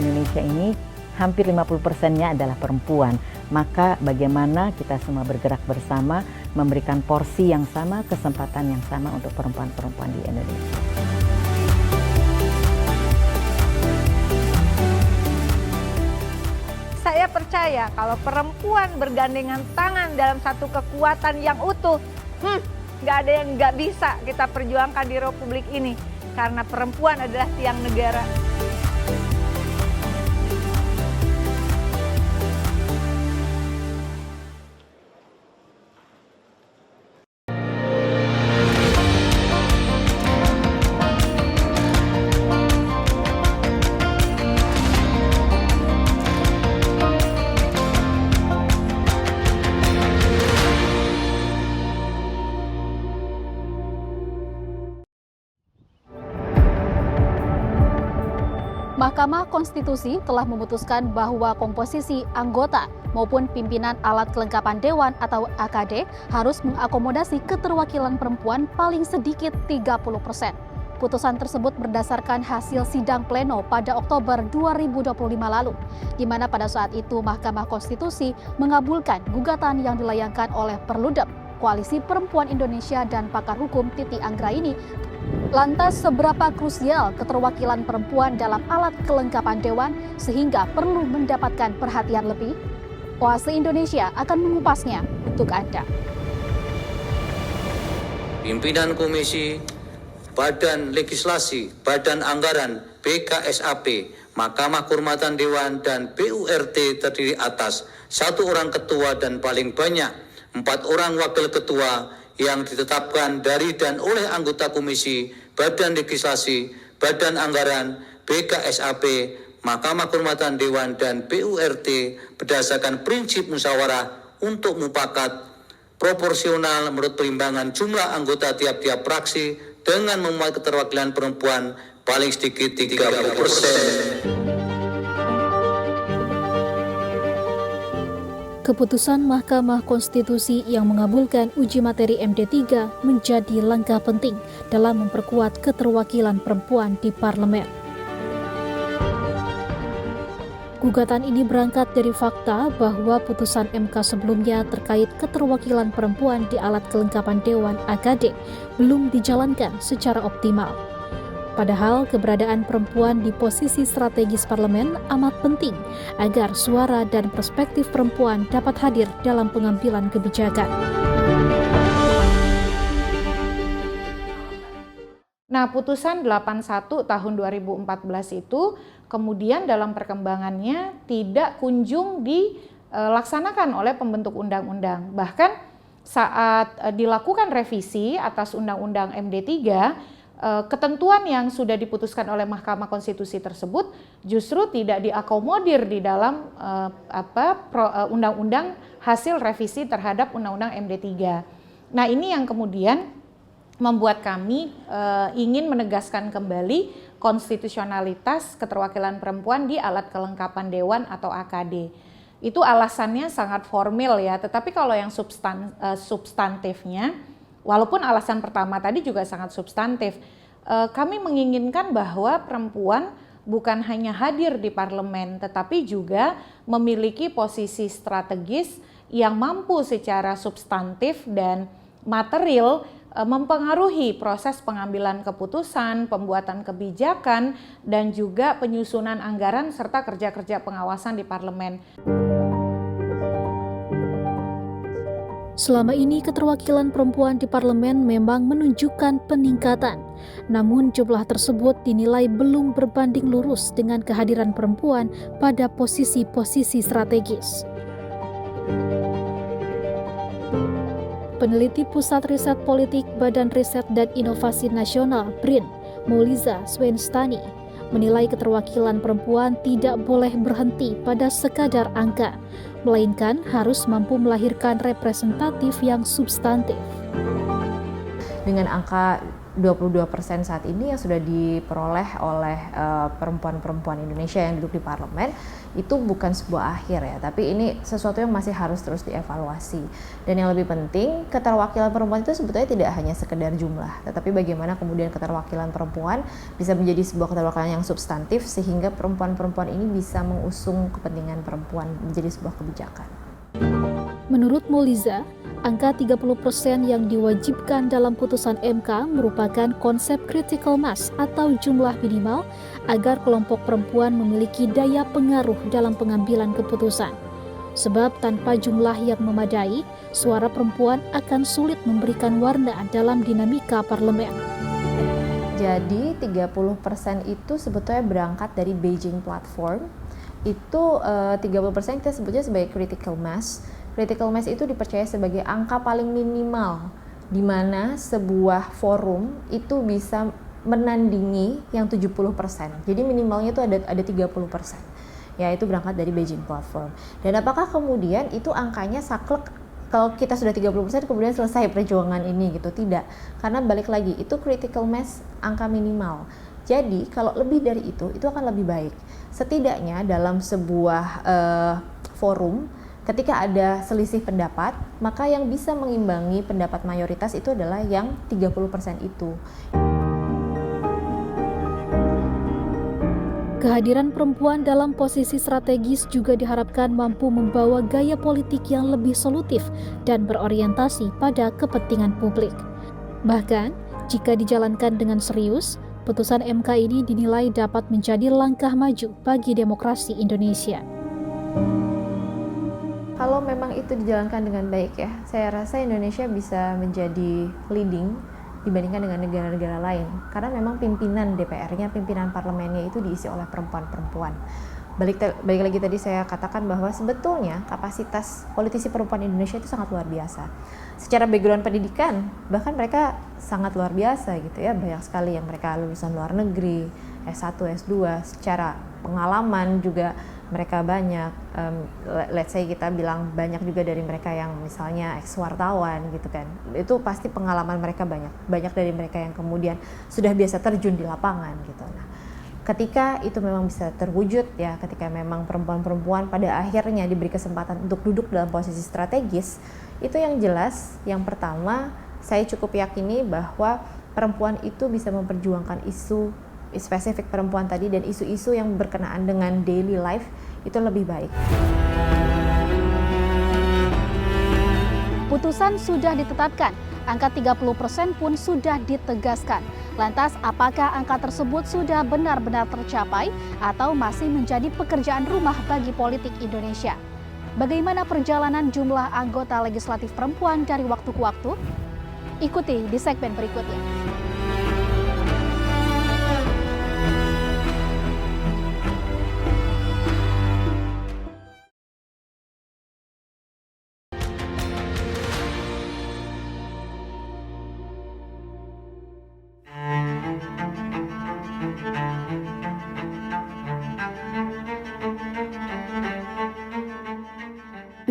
Indonesia ini hampir 50%-nya adalah perempuan. Maka bagaimana kita semua bergerak bersama, memberikan porsi yang sama, kesempatan yang sama untuk perempuan-perempuan di Indonesia. Saya percaya kalau perempuan bergandengan tangan dalam satu kekuatan yang utuh, nggak ada yang nggak bisa kita perjuangkan di Republik ini. Karena perempuan adalah tiang negara. Mahkamah Konstitusi telah memutuskan bahwa komposisi anggota maupun pimpinan alat kelengkapan Dewan atau AKD harus mengakomodasi keterwakilan perempuan paling sedikit 30%. Putusan tersebut berdasarkan hasil sidang pleno pada Oktober 2025 lalu, di mana pada saat itu Mahkamah Konstitusi mengabulkan gugatan yang dilayangkan oleh Perludem, Koalisi Perempuan Indonesia dan pakar hukum Titi Anggraini. Lantas seberapa krusial keterwakilan perempuan dalam alat kelengkapan Dewan sehingga perlu mendapatkan perhatian lebih? Oase Indonesia akan mengupasnya untuk Anda. Pimpinan Komisi, Badan Legislasi, Badan Anggaran, BKSAP, Mahkamah Kehormatan Dewan, dan PURT terdiri atas 1 orang ketua dan paling banyak 4 orang wakil ketua yang ditetapkan dari dan oleh anggota Komisi, Badan Legislasi, Badan Anggaran, BKSAP, Mahkamah Kehormatan Dewan, dan PURT berdasarkan prinsip musyawarah untuk mufakat proporsional menurut perimbangan jumlah anggota tiap-tiap fraksi dengan memuat keterwakilan perempuan paling sedikit 30%. Keputusan Mahkamah Konstitusi yang mengabulkan uji materi MD3 menjadi langkah penting dalam memperkuat keterwakilan perempuan di parlemen. Gugatan ini berangkat dari fakta bahwa putusan MK sebelumnya terkait keterwakilan perempuan di alat kelengkapan Dewan AKD belum dijalankan secara optimal. Padahal keberadaan perempuan di posisi strategis parlemen amat penting agar suara dan perspektif perempuan dapat hadir dalam pengambilan kebijakan. Nah, putusan 81 tahun 2014 itu kemudian dalam perkembangannya tidak kunjung dilaksanakan oleh pembentuk undang-undang. Bahkan saat dilakukan revisi atas Undang-Undang MD3, ketentuan yang sudah diputuskan oleh Mahkamah Konstitusi tersebut justru tidak diakomodir di dalam undang-undang hasil revisi terhadap Undang-Undang MD3. Nah, ini yang kemudian membuat kami ingin menegaskan kembali konstitusionalitas keterwakilan perempuan di alat kelengkapan Dewan atau AKD. Itu alasannya sangat formil ya, tetapi kalau yang substantifnya, walaupun alasan pertama tadi juga sangat substantif, kami menginginkan bahwa perempuan bukan hanya hadir di parlemen, tetapi juga memiliki posisi strategis yang mampu secara substantif dan material mempengaruhi proses pengambilan keputusan, pembuatan kebijakan, dan juga penyusunan anggaran serta kerja-kerja pengawasan di parlemen. Selama ini keterwakilan perempuan di parlemen memang menunjukkan peningkatan, namun jumlah tersebut dinilai belum berbanding lurus dengan kehadiran perempuan pada posisi-posisi strategis. Peneliti Pusat Riset Politik Badan Riset dan Inovasi Nasional BRIN, Mauliza Swenstani, menilai keterwakilan perempuan tidak boleh berhenti pada sekadar angka, melainkan harus mampu melahirkan representatif yang substantif. Dengan angka 22% saat ini yang sudah diperoleh oleh perempuan-perempuan Indonesia yang duduk di parlemen itu bukan sebuah akhir ya, tapi ini sesuatu yang masih harus terus dievaluasi. Dan yang lebih penting, keterwakilan perempuan itu sebetulnya tidak hanya sekedar jumlah, tetapi bagaimana kemudian keterwakilan perempuan bisa menjadi sebuah keterwakilan yang substantif sehingga perempuan-perempuan ini bisa mengusung kepentingan perempuan menjadi sebuah kebijakan. Menurut Moliza, angka 30% yang diwajibkan dalam putusan MK merupakan konsep critical mass atau jumlah minimal agar kelompok perempuan memiliki daya pengaruh dalam pengambilan keputusan. Sebab tanpa jumlah yang memadai, suara perempuan akan sulit memberikan warna dalam dinamika parlemen. Jadi 30% itu sebetulnya berangkat dari Beijing Platform. Itu 30% kita sebutnya sebagai critical mass. Critical mass itu dipercaya sebagai angka paling minimal di mana sebuah forum itu bisa menandingi yang 70%. Jadi minimalnya itu ada 30%. Ya, itu berangkat dari Beijing Platform. Dan apakah kemudian itu angkanya saklek kalau kita sudah 30% kemudian selesai perjuangan ini gitu? Tidak. Karena balik lagi, itu critical mass angka minimal. Jadi kalau lebih dari itu akan lebih baik. Setidaknya dalam sebuah forum, ketika ada selisih pendapat, maka yang bisa mengimbangi pendapat mayoritas itu adalah yang 30% itu. Kehadiran perempuan dalam posisi strategis juga diharapkan mampu membawa gaya politik yang lebih solutif dan berorientasi pada kepentingan publik. Bahkan, jika dijalankan dengan serius, putusan MK ini dinilai dapat menjadi langkah maju bagi demokrasi Indonesia. Kalau memang itu dijalankan dengan baik ya, saya rasa Indonesia bisa menjadi leading dibandingkan dengan negara-negara lain. Karena memang pimpinan DPR-nya, pimpinan parlemennya itu diisi oleh perempuan-perempuan. Balik lagi tadi saya katakan bahwa sebetulnya kapasitas politisi perempuan Indonesia itu sangat luar biasa. Secara background pendidikan, bahkan mereka sangat luar biasa gitu ya. Banyak sekali yang mereka lulusan luar negeri, S1, S2, secara pengalaman juga mereka banyak, let's say kita bilang banyak juga dari mereka yang misalnya ex-wartawan gitu kan. Itu pasti pengalaman mereka banyak dari mereka yang kemudian sudah biasa terjun di lapangan gitu. Nah, ketika itu memang bisa terwujud ya, ketika memang perempuan-perempuan pada akhirnya diberi kesempatan untuk duduk dalam posisi strategis, itu yang jelas, yang pertama saya cukup yakini bahwa perempuan itu bisa memperjuangkan isu spesifik perempuan tadi dan isu-isu yang berkenaan dengan daily life itu lebih baik. Putusan sudah ditetapkan, angka 30% pun sudah ditegaskan. Lantas apakah angka tersebut sudah benar-benar tercapai atau masih menjadi pekerjaan rumah bagi politik Indonesia? Bagaimana perjalanan jumlah anggota legislatif perempuan dari waktu ke waktu? Ikuti di segmen berikutnya.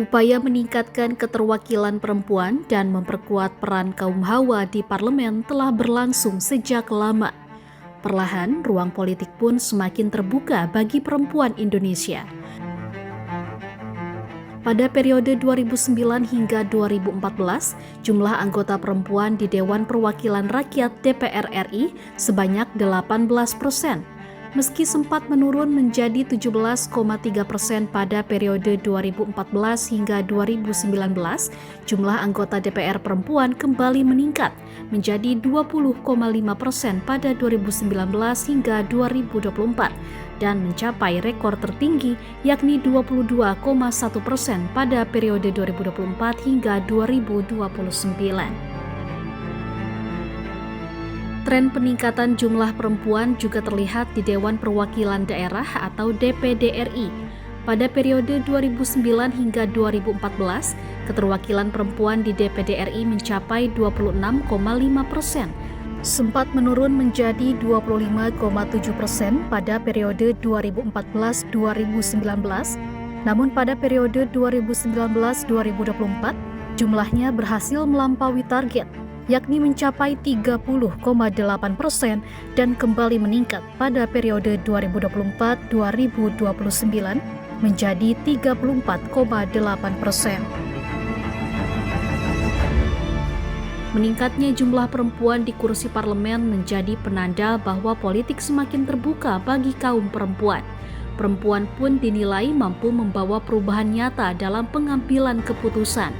Upaya meningkatkan keterwakilan perempuan dan memperkuat peran kaum hawa di parlemen telah berlangsung sejak lama. Perlahan, ruang politik pun semakin terbuka bagi perempuan Indonesia. Pada periode 2009 hingga 2014, jumlah anggota perempuan di Dewan Perwakilan Rakyat DPR RI sebanyak 18%. Meski sempat menurun menjadi 17,3% pada periode 2014 hingga 2019, jumlah anggota DPR perempuan kembali meningkat menjadi 20,5% pada 2019 hingga 2024 dan mencapai rekor tertinggi yakni 22,1% pada periode 2024 hingga 2029. Tren peningkatan jumlah perempuan juga terlihat di Dewan Perwakilan Daerah atau DPD RI. Pada periode 2009 hingga 2014, keterwakilan perempuan di DPD RI mencapai 26,5%. Sempat menurun menjadi 25,7% pada periode 2014-2019. Namun pada periode 2019-2024, jumlahnya berhasil melampaui target, yakni mencapai 30,8% dan kembali meningkat pada periode 2024-2029 menjadi 34,8%. Meningkatnya jumlah perempuan di kursi parlemen menjadi penanda bahwa politik semakin terbuka bagi kaum perempuan. Perempuan pun dinilai mampu membawa perubahan nyata dalam pengambilan keputusan.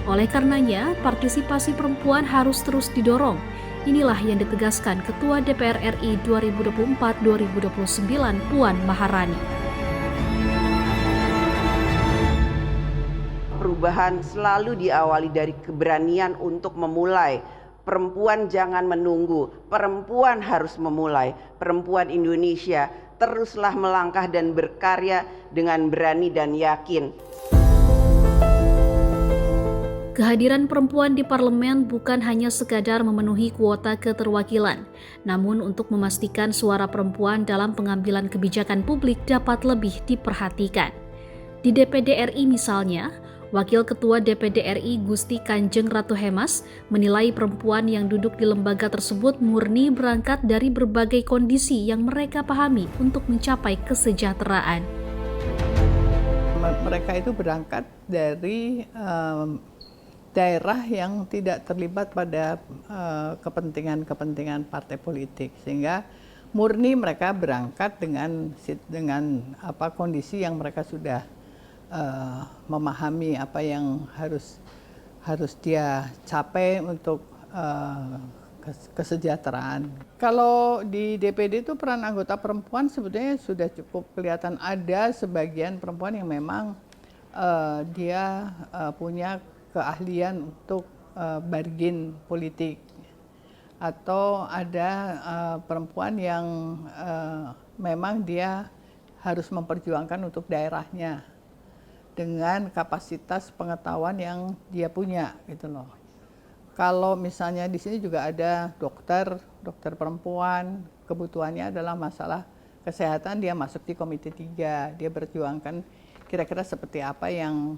Oleh karenanya, partisipasi perempuan harus terus didorong. Inilah yang ditegaskan Ketua DPR RI 2024-2029 Puan Maharani. Perubahan selalu diawali dari keberanian untuk memulai. Perempuan jangan menunggu, perempuan harus memulai. Perempuan Indonesia teruslah melangkah dan berkarya dengan berani dan yakin. Kehadiran perempuan di parlemen bukan hanya sekadar memenuhi kuota keterwakilan, namun untuk memastikan suara perempuan dalam pengambilan kebijakan publik dapat lebih diperhatikan. Di DPD RI misalnya, Wakil Ketua DPD RI Gusti Kanjeng Ratu Hemas menilai perempuan yang duduk di lembaga tersebut murni berangkat dari berbagai kondisi yang mereka pahami untuk mencapai kesejahteraan. Mereka itu berangkat dari daerah yang tidak terlibat pada kepentingan partai politik, sehingga murni mereka berangkat dengan kondisi yang mereka sudah memahami apa yang harus dia capai untuk kesejahteraan. Kalau di DPD itu peran anggota perempuan sebetulnya sudah cukup kelihatan. Ada sebagian perempuan yang memang dia punya keahlian untuk bargain politik, atau ada perempuan yang memang dia harus memperjuangkan untuk daerahnya dengan kapasitas pengetahuan yang dia punya gitu loh. Kalau misalnya di sini juga ada dokter perempuan, kebutuhannya adalah masalah kesehatan, dia masuk di Komite 3, dia berjuangkan kira-kira seperti apa yang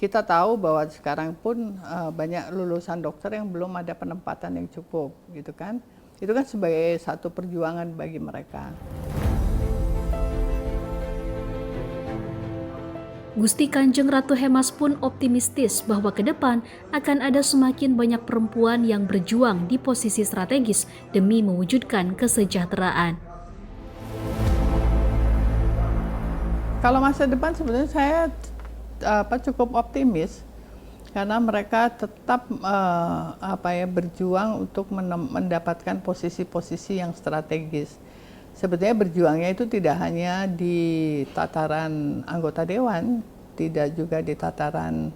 kita tahu bahwa sekarang pun banyak lulusan dokter yang belum ada penempatan yang cukup gitu kan. Itu kan sebagai satu perjuangan bagi mereka. Gusti Kanjeng Ratu Hemas pun optimistis bahwa ke depan akan ada semakin banyak perempuan yang berjuang di posisi strategis demi mewujudkan kesejahteraan. Kalau masa depan sebenarnya saya cukup optimis karena mereka tetap berjuang untuk mendapatkan posisi-posisi yang strategis. Sebetulnya berjuangnya itu tidak hanya di tataran anggota dewan, tidak juga di tataran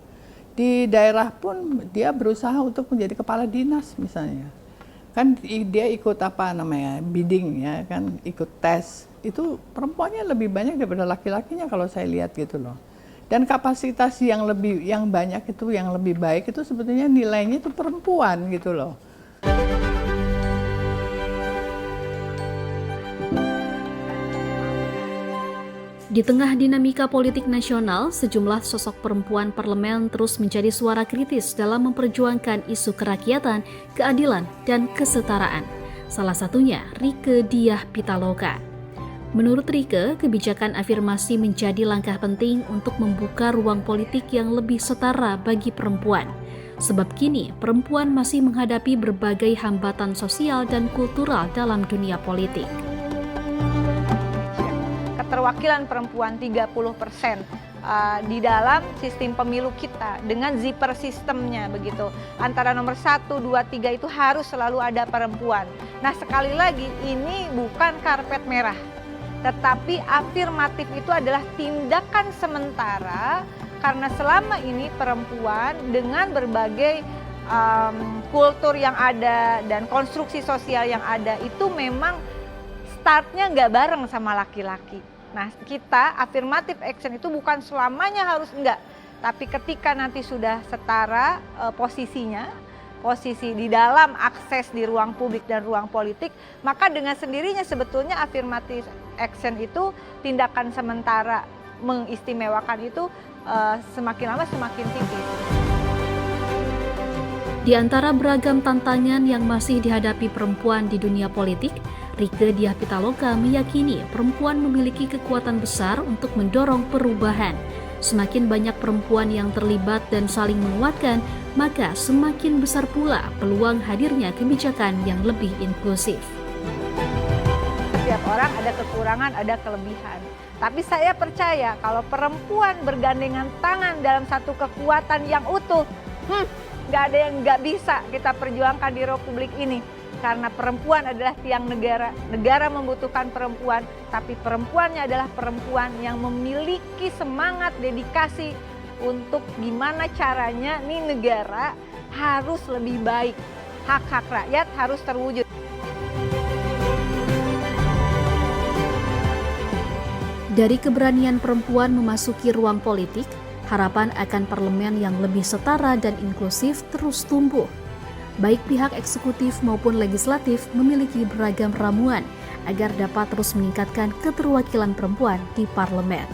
di daerah pun dia berusaha untuk menjadi kepala dinas misalnya. Kan dia ikut bidding ya kan, ikut tes. Itu perempuannya lebih banyak daripada laki-lakinya kalau saya lihat gitu loh. Dan kapasitas yang banyak itu, yang lebih baik itu sebetulnya nilainya itu perempuan gitu loh. Di tengah dinamika politik nasional, sejumlah sosok perempuan parlemen terus menjadi suara kritis dalam memperjuangkan isu kerakyatan, keadilan, dan kesetaraan. Salah satunya Rieke Diah Pitaloka. Menurut Rieke, kebijakan afirmasi menjadi langkah penting untuk membuka ruang politik yang lebih setara bagi perempuan. Sebab kini perempuan masih menghadapi berbagai hambatan sosial dan kultural dalam dunia politik. Keterwakilan perempuan 30% di dalam sistem pemilu kita dengan zipper sistemnya begitu. Antara nomor 1, 2, 3 itu harus selalu ada perempuan. Nah sekali lagi ini bukan karpet merah, tetapi afirmatif itu adalah tindakan sementara karena selama ini perempuan dengan berbagai kultur yang ada dan konstruksi sosial yang ada itu memang startnya nggak bareng sama laki-laki. Nah kita affirmative action itu bukan selamanya harus enggak, tapi ketika nanti sudah setara posisinya, posisi di dalam akses di ruang publik dan ruang politik, maka dengan sendirinya sebetulnya affirmative action itu tindakan sementara mengistimewakan itu semakin lama semakin tipis. Di antara beragam tantangan yang masih dihadapi perempuan di dunia politik, Rieke Diah Pitaloka meyakini perempuan memiliki kekuatan besar untuk mendorong perubahan. Semakin banyak perempuan yang terlibat dan saling menguatkan, maka semakin besar pula peluang hadirnya kebijakan yang lebih inklusif. Setiap orang ada kekurangan, ada kelebihan. Tapi saya percaya kalau perempuan bergandengan tangan dalam satu kekuatan yang utuh, nggak ada yang nggak bisa kita perjuangkan di Republik ini. Karena perempuan adalah tiang negara, negara membutuhkan perempuan, tapi perempuannya adalah perempuan yang memiliki semangat, dedikasi untuk gimana caranya nih negara harus lebih baik, hak-hak rakyat harus terwujud. Dari keberanian perempuan memasuki ruang politik, harapan akan parlemen yang lebih setara dan inklusif terus tumbuh. Baik pihak eksekutif maupun legislatif memiliki beragam ramuan agar dapat terus meningkatkan keterwakilan perempuan di parlemen.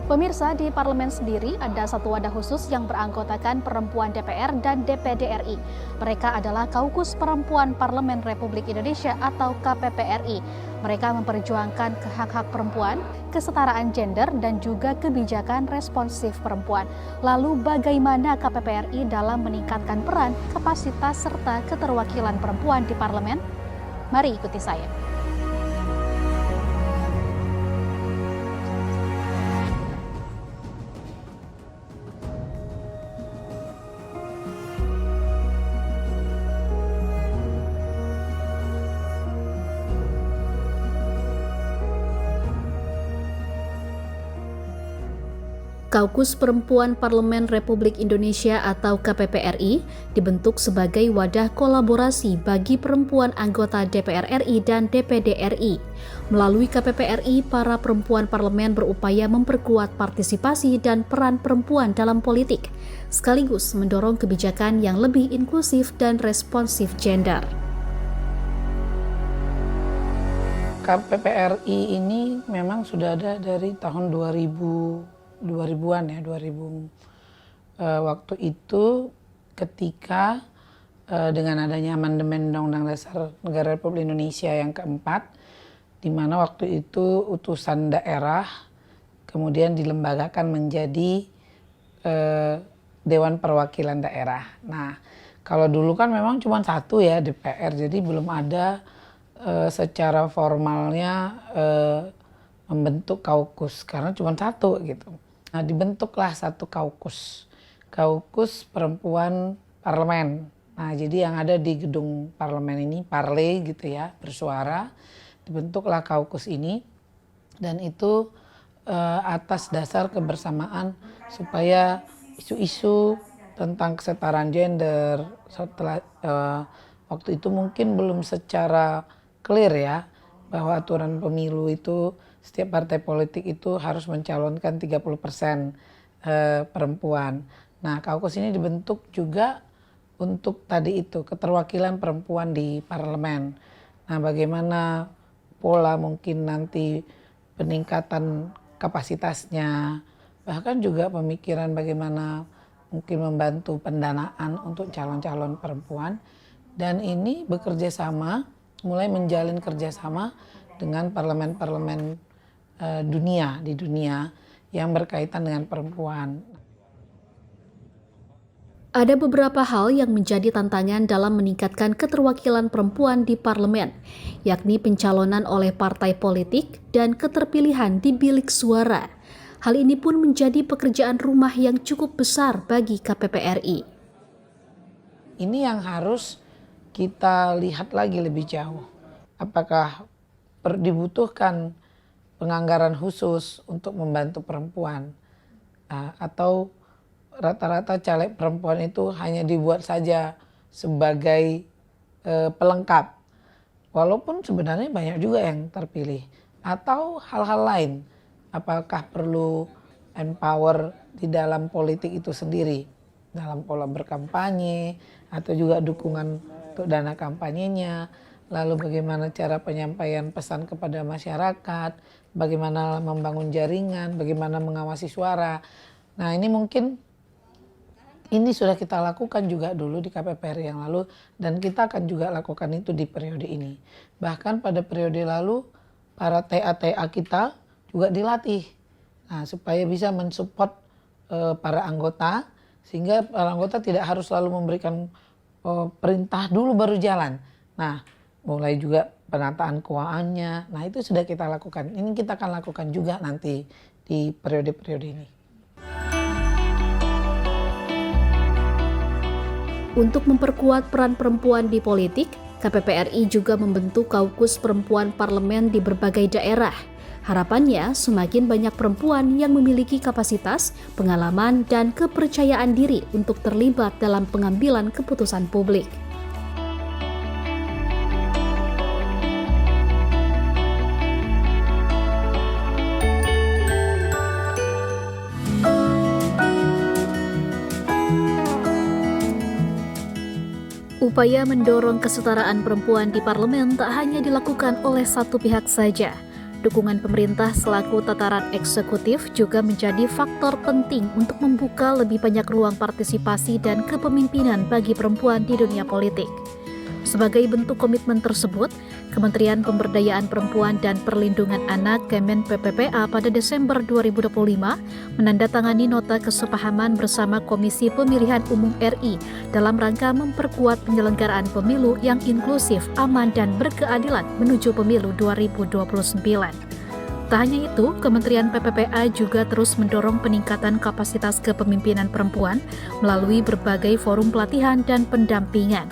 Pemirsa, di parlemen sendiri ada satu wadah khusus yang beranggotakan perempuan DPR dan DPD RI. Mereka adalah Kaukus Perempuan Parlemen Republik Indonesia atau KPPRI. Mereka memperjuangkan hak-hak perempuan, kesetaraan gender, dan juga kebijakan responsif perempuan. Lalu bagaimana KPPRI dalam meningkatkan peran, kapasitas, serta keterwakilan perempuan di parlemen? Mari ikuti saya. Kaukus Perempuan Parlemen Republik Indonesia atau KPPRI dibentuk sebagai wadah kolaborasi bagi perempuan anggota DPR RI dan DPD RI. Melalui KPPRI, para perempuan parlemen berupaya memperkuat partisipasi dan peran perempuan dalam politik, sekaligus mendorong kebijakan yang lebih inklusif dan responsif gender. KPPRI ini memang sudah ada dari tahun 2000-an ya, 2000. Waktu itu ketika dengan adanya amandemen Undang-Undang Dasar Negara Republik Indonesia yang keempat, di mana waktu itu utusan daerah kemudian dilembagakan menjadi Dewan Perwakilan Daerah. Nah, kalau dulu kan memang cuma satu ya DPR, jadi belum ada secara formalnya membentuk kaukus karena cuma satu gitu. Nah, dibentuklah satu kaukus perempuan parlemen. Nah, jadi yang ada di gedung parlemen ini, parle gitu ya, bersuara, dibentuklah kaukus ini, dan itu atas dasar kebersamaan supaya isu-isu tentang kesetaraan gender, setelah waktu itu mungkin belum secara clear ya, bahwa aturan pemilu itu setiap partai politik itu harus mencalonkan 30% perempuan. Nah, kaukus ini dibentuk juga untuk tadi itu, keterwakilan perempuan di parlemen. Nah, bagaimana pola mungkin nanti peningkatan kapasitasnya, bahkan juga pemikiran bagaimana mungkin membantu pendanaan untuk calon-calon perempuan. Dan ini bekerja sama, mulai menjalin kerjasama dengan parlemen-parlemen di dunia yang berkaitan dengan perempuan. Ada beberapa hal yang menjadi tantangan dalam meningkatkan keterwakilan perempuan di parlemen, yakni pencalonan oleh partai politik dan keterpilihan di bilik suara. Hal ini pun menjadi pekerjaan rumah yang cukup besar bagi KPPRI. Ini yang harus kita lihat lagi lebih jauh. Apakah dibutuhkan penganggaran khusus untuk membantu perempuan atau rata-rata caleg perempuan itu hanya dibuat saja sebagai pelengkap. Walaupun sebenarnya banyak juga yang terpilih. Atau hal-hal lain, apakah perlu empower di dalam politik itu sendiri, dalam pola berkampanye, atau juga dukungan untuk dana kampanyenya, lalu bagaimana cara penyampaian pesan kepada masyarakat, bagaimana membangun jaringan, bagaimana mengawasi suara. Nah ini mungkin ini sudah kita lakukan juga dulu di KPPR yang lalu, dan kita akan juga lakukan itu di periode ini. Bahkan pada periode lalu para TA-TA kita juga dilatih, nah, supaya bisa mensupport para anggota, sehingga para anggota tidak harus selalu memberikan perintah dulu baru jalan. Nah, mulai juga penataan keuangannya, nah itu sudah kita lakukan. Ini kita akan lakukan juga nanti di periode-periode ini. Untuk memperkuat peran perempuan di politik, KPPRI juga membentuk kaukus perempuan parlemen di berbagai daerah. Harapannya, semakin banyak perempuan yang memiliki kapasitas, pengalaman, dan kepercayaan diri untuk terlibat dalam pengambilan keputusan publik. Upaya mendorong kesetaraan perempuan di parlemen tak hanya dilakukan oleh satu pihak saja. Dukungan pemerintah selaku tataran eksekutif juga menjadi faktor penting untuk membuka lebih banyak ruang partisipasi dan kepemimpinan bagi perempuan di dunia politik. Sebagai bentuk komitmen tersebut, Kementerian Pemberdayaan Perempuan dan Perlindungan Anak Kemen PPPA pada Desember 2025 menandatangani nota kesepahaman bersama Komisi Pemilihan Umum RI dalam rangka memperkuat penyelenggaraan pemilu yang inklusif, aman, dan berkeadilan menuju pemilu 2029. Tak hanya itu, Kementerian PPPA juga terus mendorong peningkatan kapasitas kepemimpinan perempuan melalui berbagai forum pelatihan dan pendampingan.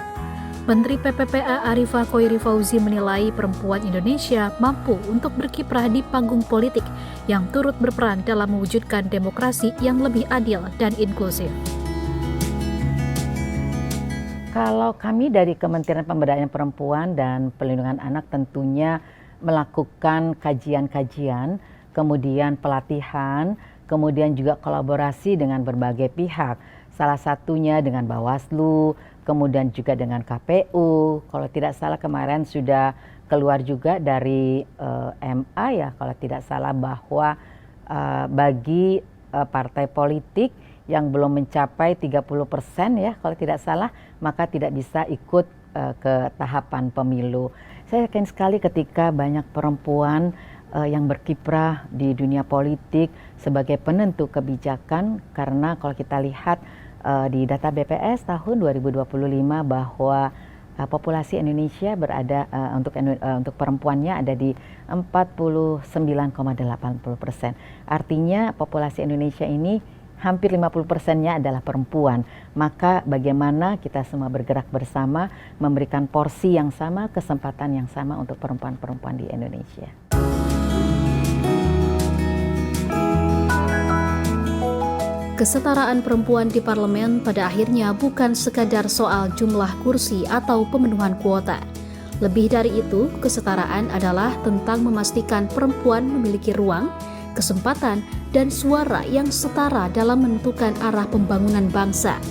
Menteri PPPA Arifah Khoiri Fauzi menilai perempuan Indonesia mampu untuk berkiprah di panggung politik yang turut berperan dalam mewujudkan demokrasi yang lebih adil dan inklusif. Kalau kami dari Kementerian Pemberdayaan Perempuan dan Perlindungan Anak tentunya melakukan kajian-kajian, kemudian pelatihan, kemudian juga kolaborasi dengan berbagai pihak. Salah satunya dengan Bawaslu, kemudian juga dengan KPU. Kalau tidak salah kemarin sudah keluar juga dari MA ya, kalau tidak salah, bahwa bagi partai politik yang belum mencapai 30% ya, kalau tidak salah, maka tidak bisa ikut ke tahapan pemilu. Saya yakin sekali ketika banyak perempuan yang berkiprah di dunia politik sebagai penentu kebijakan, karena kalau kita lihat di data BPS tahun 2025 bahwa populasi Indonesia berada untuk perempuannya ada di 49,80%. Artinya populasi Indonesia ini hampir 50%-nya adalah perempuan. Maka bagaimana kita semua bergerak bersama memberikan porsi yang sama, kesempatan yang sama untuk perempuan-perempuan di Indonesia. Kesetaraan perempuan di parlemen pada akhirnya bukan sekadar soal jumlah kursi atau pemenuhan kuota. Lebih dari itu, kesetaraan adalah tentang memastikan perempuan memiliki ruang, kesempatan, dan suara yang setara dalam menentukan arah pembangunan bangsa.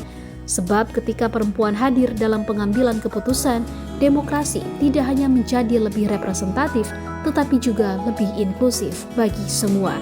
Sebab ketika perempuan hadir dalam pengambilan keputusan, demokrasi tidak hanya menjadi lebih representatif, tetapi juga lebih inklusif bagi semua.